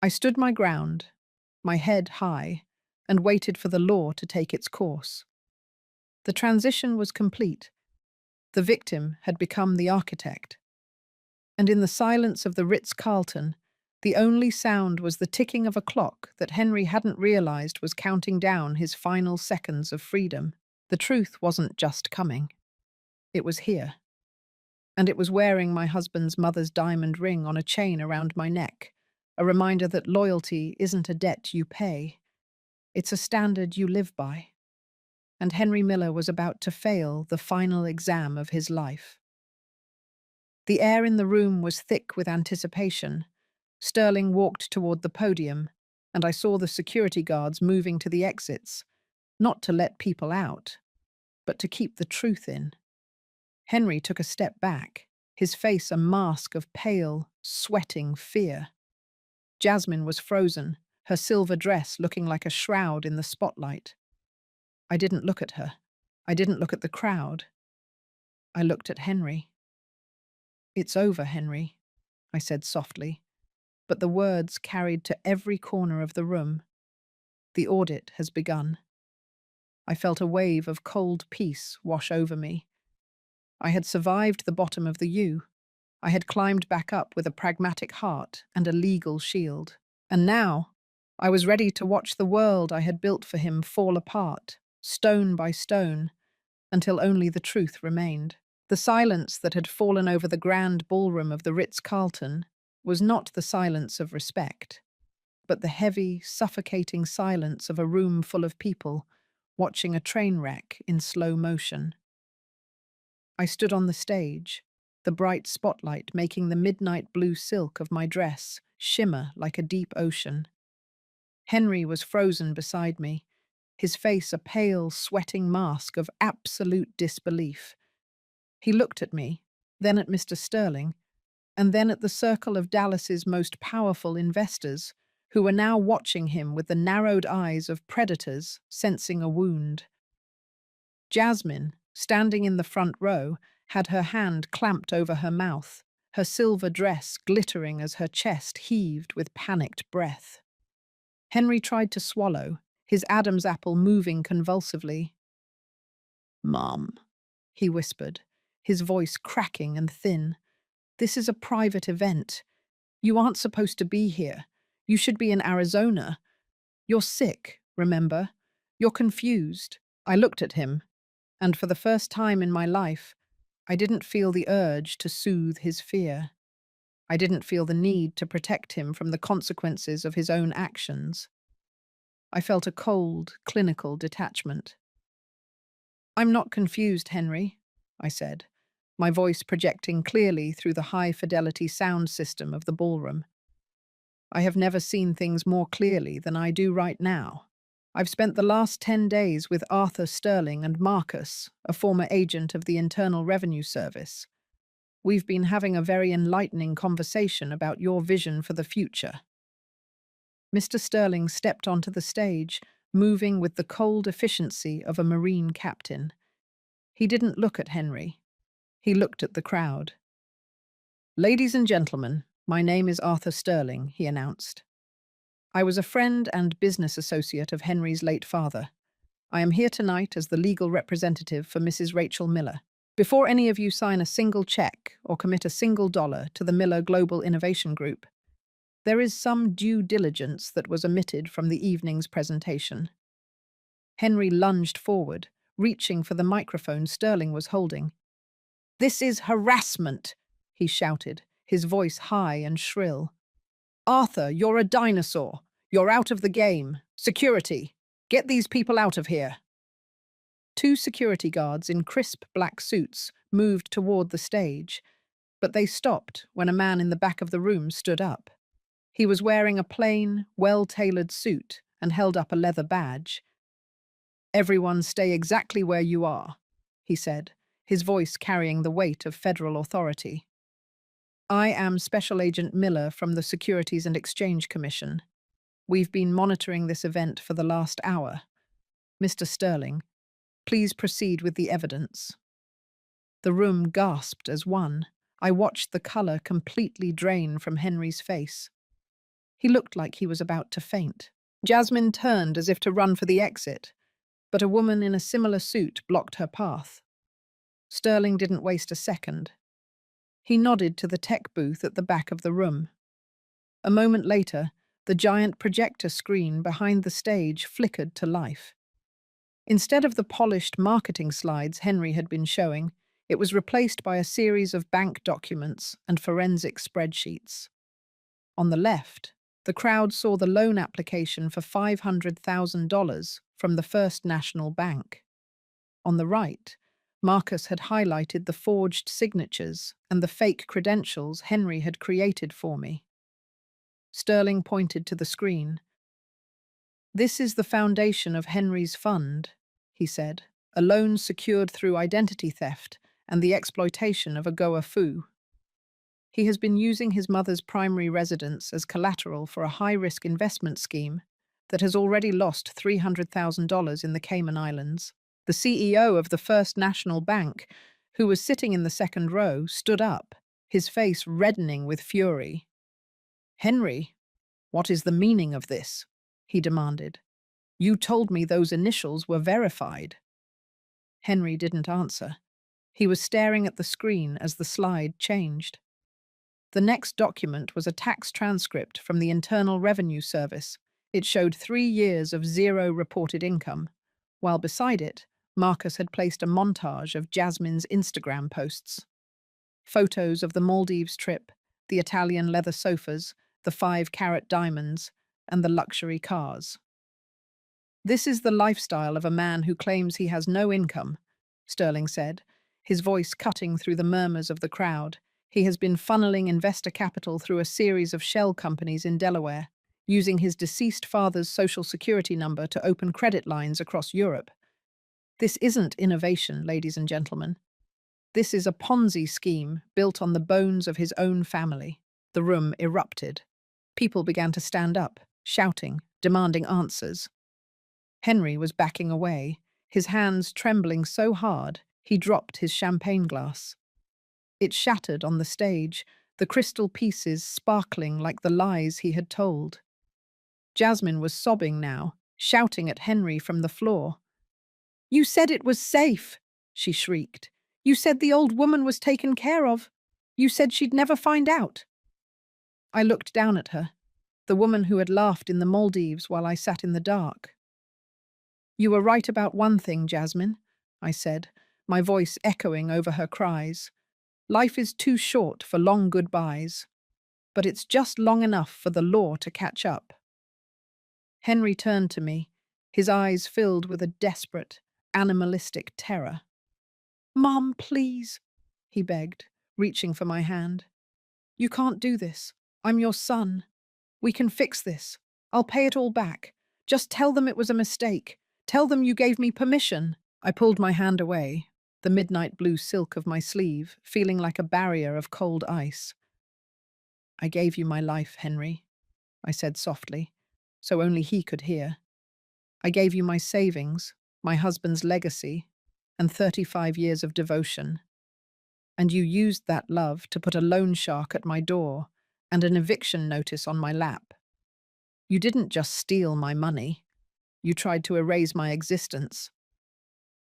I stood my ground, my head high, and waited for the law to take its course. The transition was complete. The victim had become the architect. And in the silence of the Ritz-Carlton, the only sound was the ticking of a clock that Henry hadn't realized was counting down his final seconds of freedom. The truth wasn't just coming. It was here. And it was wearing my husband's mother's diamond ring on a chain around my neck, a reminder that loyalty isn't a debt you pay. It's a standard you live by. And Henry Miller was about to fail the final exam of his life. The air in the room was thick with anticipation. Sterling walked toward the podium, and I saw the security guards moving to the exits, not to let people out, but to keep the truth in. Henry took a step back. his face a mask of pale, sweating fear. Jasmine was frozen, her silver dress looking like a shroud in the spotlight. I didn't look at her. I didn't look at the crowd. I looked at Henry. "It's over, Henry," I said softly, but the words carried to every corner of the room. "The audit has begun." I felt a wave of cold peace wash over me. I had survived the bottom of the U. I had climbed back up with a pragmatic heart and a legal shield. And now, I was ready to watch the world I had built for him fall apart, stone by stone, until only the truth remained. The silence that had fallen over the grand ballroom of the Ritz-Carlton was not the silence of respect, but the heavy, suffocating silence of a room full of people watching a train wreck in slow motion. I stood on the stage, the bright spotlight making the midnight blue silk of my dress shimmer like a deep ocean. Henry was frozen beside me, his face a pale, sweating mask of absolute disbelief. He looked at me, then at Mr. Sterling, and then at the circle of Dallas's most powerful investors, who were now watching him with the narrowed eyes of predators sensing a wound. Jasmine, standing in the front row, had her hand clamped over her mouth, her silver dress glittering as her chest heaved with panicked breath. Henry tried to swallow, his Adam's apple moving convulsively. "Mom," he whispered, his voice cracking and thin. "This is a private event. You aren't supposed to be here. You should be in Arizona. You're sick, remember? You're confused." I looked at him, and for the first time in my life, I didn't feel the urge to soothe his fear. I didn't feel the need to protect him from the consequences of his own actions. I felt a cold, clinical detachment. "I'm not confused, Henry," I said, my voice projecting clearly through the high-fidelity sound system of the ballroom. "I have never seen things more clearly than I do right now. I've spent the last 10 days with Arthur Sterling and Marcus, a former agent of the Internal Revenue Service. We've been having a very enlightening conversation about your vision for the future." Mr. Sterling stepped onto the stage, moving with the cold efficiency of a Marine captain. He didn't look at Henry. He looked at the crowd. "Ladies and gentlemen, my name is Arthur Sterling," he announced. "I was a friend and business associate of Henry's late father. I am here tonight as the legal representative for Mrs. Rachel Miller. Before any of you sign a single check or commit a single dollar to the Miller Global Innovation Group, there is some due diligence that was omitted from the evening's presentation." Henry lunged forward, reaching for the microphone Sterling was holding. "This is harassment," he shouted, his voice high and shrill. "Arthur, you're a dinosaur. You're out of the game. Security, get these people out of here." 2 security guards in crisp black suits moved toward the stage, but they stopped when a man in the back of the room stood up. He was wearing a plain, well-tailored suit and held up a leather badge. "Everyone stay exactly where you are," he said, his voice carrying the weight of federal authority. "I am Special Agent Miller from the Securities and Exchange Commission. We've been monitoring this event for the last hour. Mr. Sterling, please proceed with the evidence." The room gasped as one. I watched the color completely drain from Henry's face. He looked like he was about to faint. Jasmine turned as if to run for the exit, but a woman in a similar suit blocked her path. Sterling didn't waste a second. He nodded to the tech booth at the back of the room. A moment later, the giant projector screen behind the stage flickered to life. Instead of the polished marketing slides Henry had been showing, it was replaced by a series of bank documents and forensic spreadsheets. On the left, the crowd saw the loan application for $500,000 from the First National Bank. On the right, Marcus had highlighted the forged signatures and the fake credentials Henry had created for me. Sterling pointed to the screen. "This is the foundation of Henry's fund," he said, "a loan secured through identity theft and the exploitation of a Goa Fu." He has been using his mother's primary residence as collateral for a high-risk investment scheme that has already lost $300,000 in the Cayman Islands. The CEO of the First National Bank, who was sitting in the second row, stood up, his face reddening with fury. "Henry, what is the meaning of this?" he demanded. "You told me those initials were verified." Henry didn't answer. He was staring at the screen as the slide changed. The next document was a tax transcript from the Internal Revenue Service. It showed 3 years of zero reported income, while beside it, Marcus had placed a montage of Jasmine's Instagram posts. Photos of the Maldives trip, the Italian leather sofas, the 5-carat diamonds, and the luxury cars. "This is the lifestyle of a man who claims he has no income," Sterling said, his voice cutting through the murmurs of the crowd. "He has been funneling investor capital through a series of shell companies in Delaware, using his deceased father's social security number to open credit lines across Europe. This isn't innovation, ladies and gentlemen. This is a Ponzi scheme built on the bones of his own family." The room erupted. People began to stand up, shouting, demanding answers. Henry was backing away, his hands trembling so hard he dropped his champagne glass. It shattered on the stage, the crystal pieces sparkling like the lies he had told. Jasmine was sobbing now, shouting at Henry from the floor. "You said it was safe," she shrieked. "You said the old woman was taken care of. You said she'd never find out." I looked down at her, the woman who had laughed in the Maldives while I sat in the dark. "You were right about one thing, Jasmine," I said, my voice echoing over her cries. "Life is too short for long goodbyes, but it's just long enough for the law to catch up." Henry turned to me, his eyes filled with a desperate, animalistic terror. "Mom, please," he begged, reaching for my hand. "You can't do this. I'm your son. We can fix this. I'll pay it all back. Just tell them it was a mistake. Tell them you gave me permission." I pulled my hand away, the midnight blue silk of my sleeve feeling like a barrier of cold ice. "I gave you my life, Henry," I said softly, so only he could hear. "I gave you my savings, my husband's legacy, and 35 years of devotion. And you used that love to put a loan shark at my door and an eviction notice on my lap. You didn't just steal my money. You tried to erase my existence."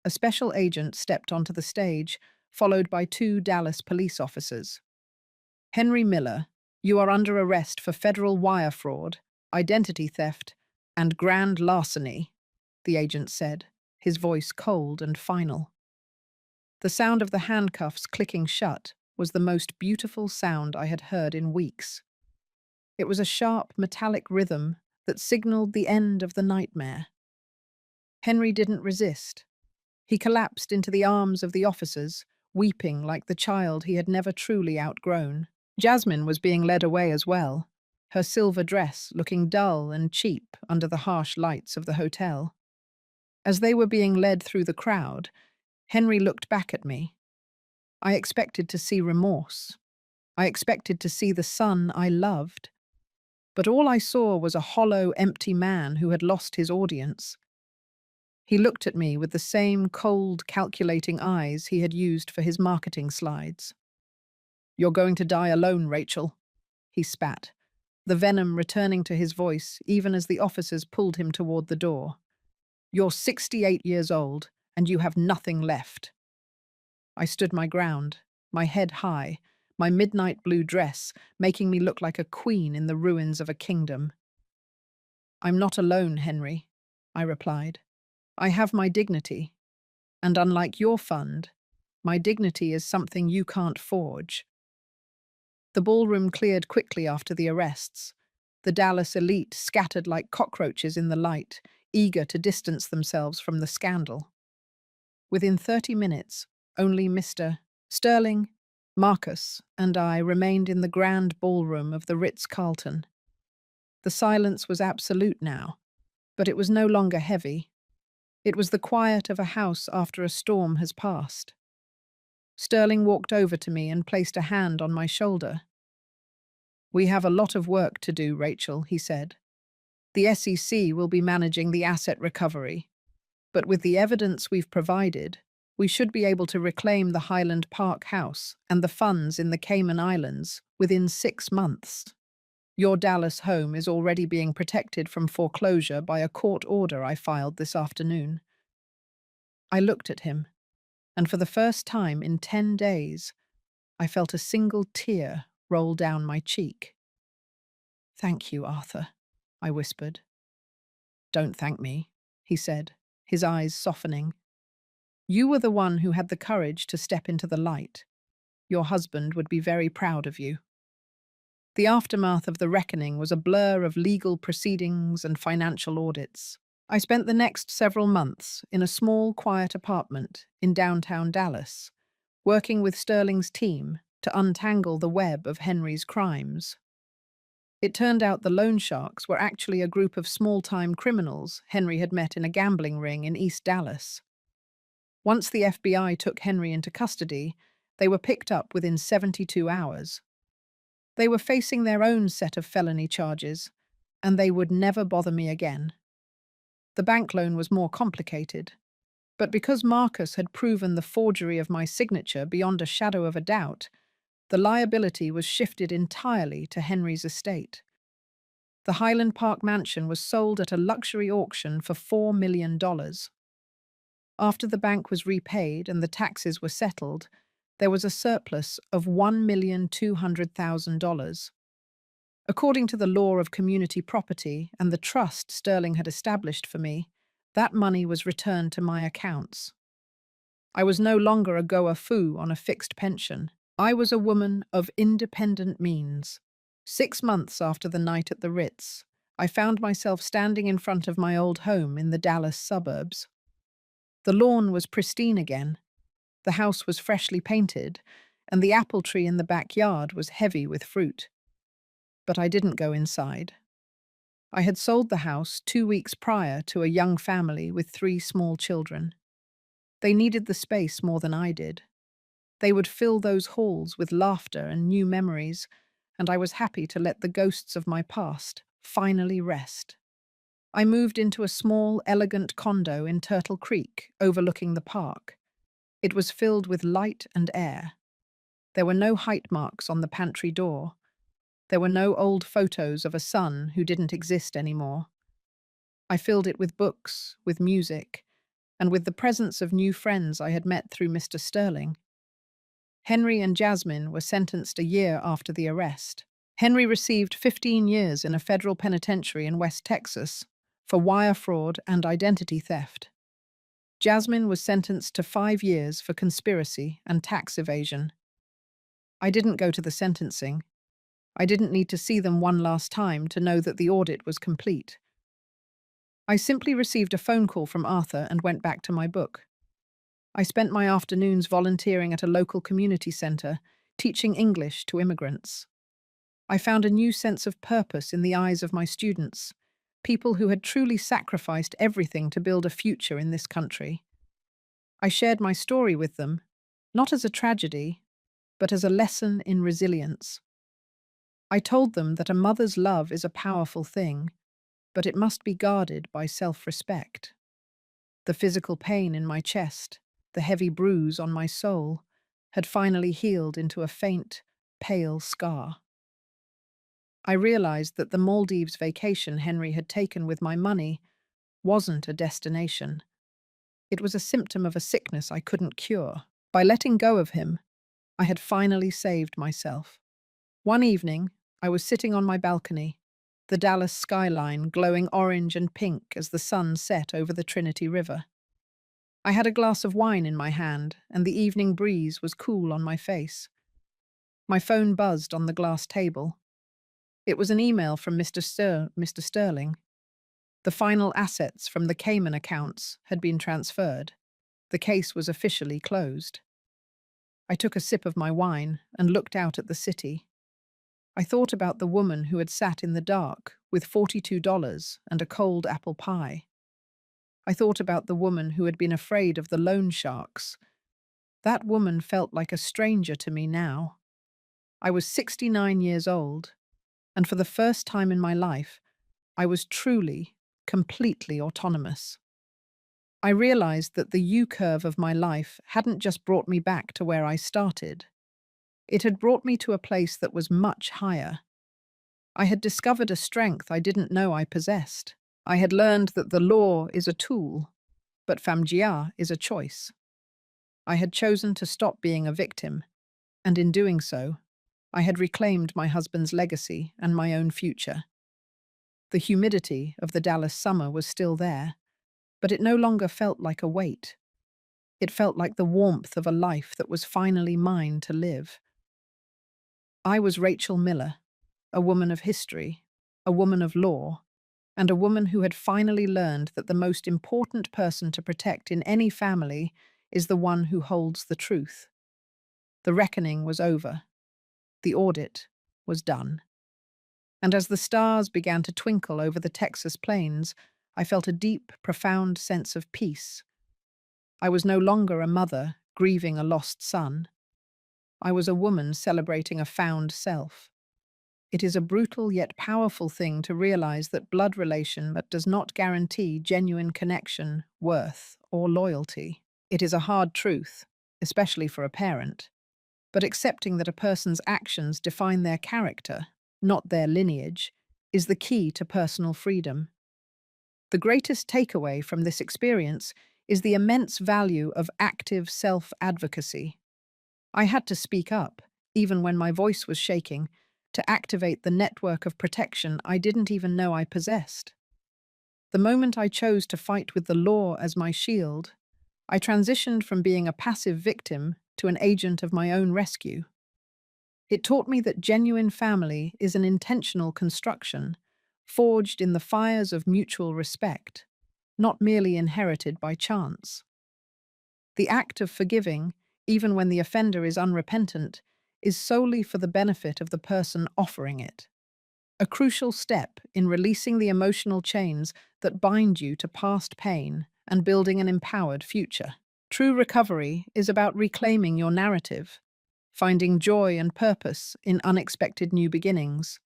A special agent stepped onto the stage, followed by 2 Dallas police officers. "Henry Miller, you are under arrest for federal wire fraud, identity theft, and grand larceny," the agent said, his voice cold and final. The sound of the handcuffs clicking shut was the most beautiful sound I had heard in weeks. It was a sharp, metallic rhythm that signaled the end of the nightmare. Henry didn't resist. He collapsed into the arms of the officers, weeping like the child he had never truly outgrown. Jasmine was being led away as well, her silver dress looking dull and cheap under the harsh lights of the hotel. As they were being led through the crowd, Henry looked back at me. I expected to see remorse. I expected to see the son I loved. But all I saw was a hollow, empty man who had lost his audience. He looked at me with the same cold, calculating eyes he had used for his marketing slides. "You're going to die alone, Rachel," he spat, the venom returning to his voice even as the officers pulled him toward the door. "You're 68 years old, and you have nothing left." I stood my ground, my head high, my midnight blue dress making me look like a queen in the ruins of a kingdom. "I'm not alone, Henry," I replied. "I have my dignity, and unlike your fund, my dignity is something you can't forge." The ballroom cleared quickly after the arrests. The Dallas elite scattered like cockroaches in the light, eager to distance themselves from the scandal. Within 30 minutes, only Mr. Sterling, Marcus, and I remained in the grand ballroom of the Ritz-Carlton. The silence was absolute now, but it was no longer heavy. It was the quiet of a house after a storm has passed. Sterling walked over to me and placed a hand on my shoulder. "We have a lot of work to do, Rachel," he said. "The SEC will be managing the asset recovery, but with the evidence we've provided, we should be able to reclaim the Highland Park house and the funds in the Cayman Islands within 6 months. Your Dallas home is already being protected from foreclosure by a court order I filed this afternoon." I looked at him, and for the first time in 10 days, I felt a single tear roll down my cheek. "Thank you, Arthur," I whispered. "Don't thank me," he said, his eyes softening. "You were the one who had the courage to step into the light. Your husband would be very proud of you." The aftermath of the reckoning was a blur of legal proceedings and financial audits. I spent the next several months in a small, quiet apartment in downtown Dallas, working with Sterling's team to untangle the web of Henry's crimes. It turned out the loan sharks were actually a group of small-time criminals Henry had met in a gambling ring in East Dallas. Once the FBI took Henry into custody, they were picked up within 72 hours. They were facing their own set of felony charges, and they would never bother me again. The bank loan was more complicated, but because Marcus had proven the forgery of my signature beyond a shadow of a doubt, the liability was shifted entirely to Henry's estate. The Highland Park mansion was sold at a luxury auction for $4 million. After the bank was repaid and the taxes were settled, there was a surplus of $1,200,000. According to the law of community property and the trust Sterling had established for me, that money was returned to my accounts. I was no longer a goer fou on a fixed pension. I was a woman of independent means. 6 months after the night at the Ritz, I found myself standing in front of my old home in the Dallas suburbs. The lawn was pristine again, the house was freshly painted, and the apple tree in the backyard was heavy with fruit. But I didn't go inside. I had sold the house 2 weeks prior to a young family with 3 small children. They needed the space more than I did. They would fill those halls with laughter and new memories, and I was happy to let the ghosts of my past finally rest. I moved into a small, elegant condo in Turtle Creek, overlooking the park. It was filled with light and air. There were no height marks on the pantry door. There were no old photos of a son who didn't exist anymore. I filled it with books, with music, and with the presence of new friends I had met through Mr. Sterling. Henry and Jasmine were sentenced a year after the arrest. Henry received 15 years in a federal penitentiary in West Texas for wire fraud and identity theft. Jasmine was sentenced to 5 years for conspiracy and tax evasion. I didn't go to the sentencing. I didn't need to see them one last time to know that the audit was complete. I simply received a phone call from Arthur and went back to my book. I spent my afternoons volunteering at a local community center, teaching English to immigrants. I found a new sense of purpose in the eyes of my students, people who had truly sacrificed everything to build a future in this country. I shared my story with them, not as a tragedy, but as a lesson in resilience. I told them that a mother's love is a powerful thing, but it must be guarded by self-respect. The physical pain in my chest, the heavy bruise on my soul, had finally healed into a faint, pale scar. I realized that the Maldives vacation Henry had taken with my money wasn't a destination. It was a symptom of a sickness I couldn't cure. By letting go of him, I had finally saved myself. One evening, I was sitting on my balcony, the Dallas skyline glowing orange and pink as the sun set over the Trinity River. I had a glass of wine in my hand, and the evening breeze was cool on my face. My phone buzzed on the glass table. It was an email from Mr. Sterling. The final assets from the Cayman accounts had been transferred. The case was officially closed. I took a sip of my wine and looked out at the city. I thought about the woman who had sat in the dark with $42 and a cold apple pie. I thought about the woman who had been afraid of the loan sharks. That woman felt like a stranger to me now. I was 69 years old, And for the first time in my life, I was truly, completely autonomous. I realized that the U-curve of my life hadn't just brought me back to where I started. It had brought me to a place that was much higher. I had discovered a strength I didn't know I possessed. I had learned that the law is a tool, but Famjia is a choice. I had chosen to stop being a victim, and in doing so, I had reclaimed my husband's legacy and my own future. The humidity of the Dallas summer was still there, but it no longer felt like a weight. It felt like the warmth of a life that was finally mine to live. I was Rachel Miller, a woman of history, a woman of law, and a woman who had finally learned that the most important person to protect in any family is the one who holds the truth. The reckoning was over. The audit was done. And as the stars began to twinkle over the Texas plains, I felt a deep, profound sense of peace. I was no longer a mother grieving a lost son. I was a woman celebrating a found self. It is a brutal yet powerful thing to realize that blood relation that does not guarantee genuine connection, worth, or loyalty. It is a hard truth, especially for a parent. But accepting that a person's actions define their character, not their lineage, is the key to personal freedom. The greatest takeaway from this experience is the immense value of active self-advocacy. I had to speak up, even when my voice was shaking, to activate the network of protection I didn't even know I possessed. The moment I chose to fight with the law as my shield, I transitioned from being a passive victim to an agent of my own rescue. It taught me that genuine family is an intentional construction, forged in the fires of mutual respect, not merely inherited by chance. The act of forgiving, even when the offender is unrepentant, is solely for the benefit of the person offering it. A crucial step in releasing the emotional chains that bind you to past pain and building an empowered future. True recovery is about reclaiming your narrative, finding joy and purpose in unexpected new beginnings,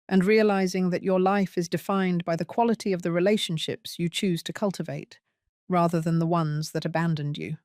and realizing that your life is defined by the quality of the relationships you choose to cultivate, rather than the ones that abandoned you.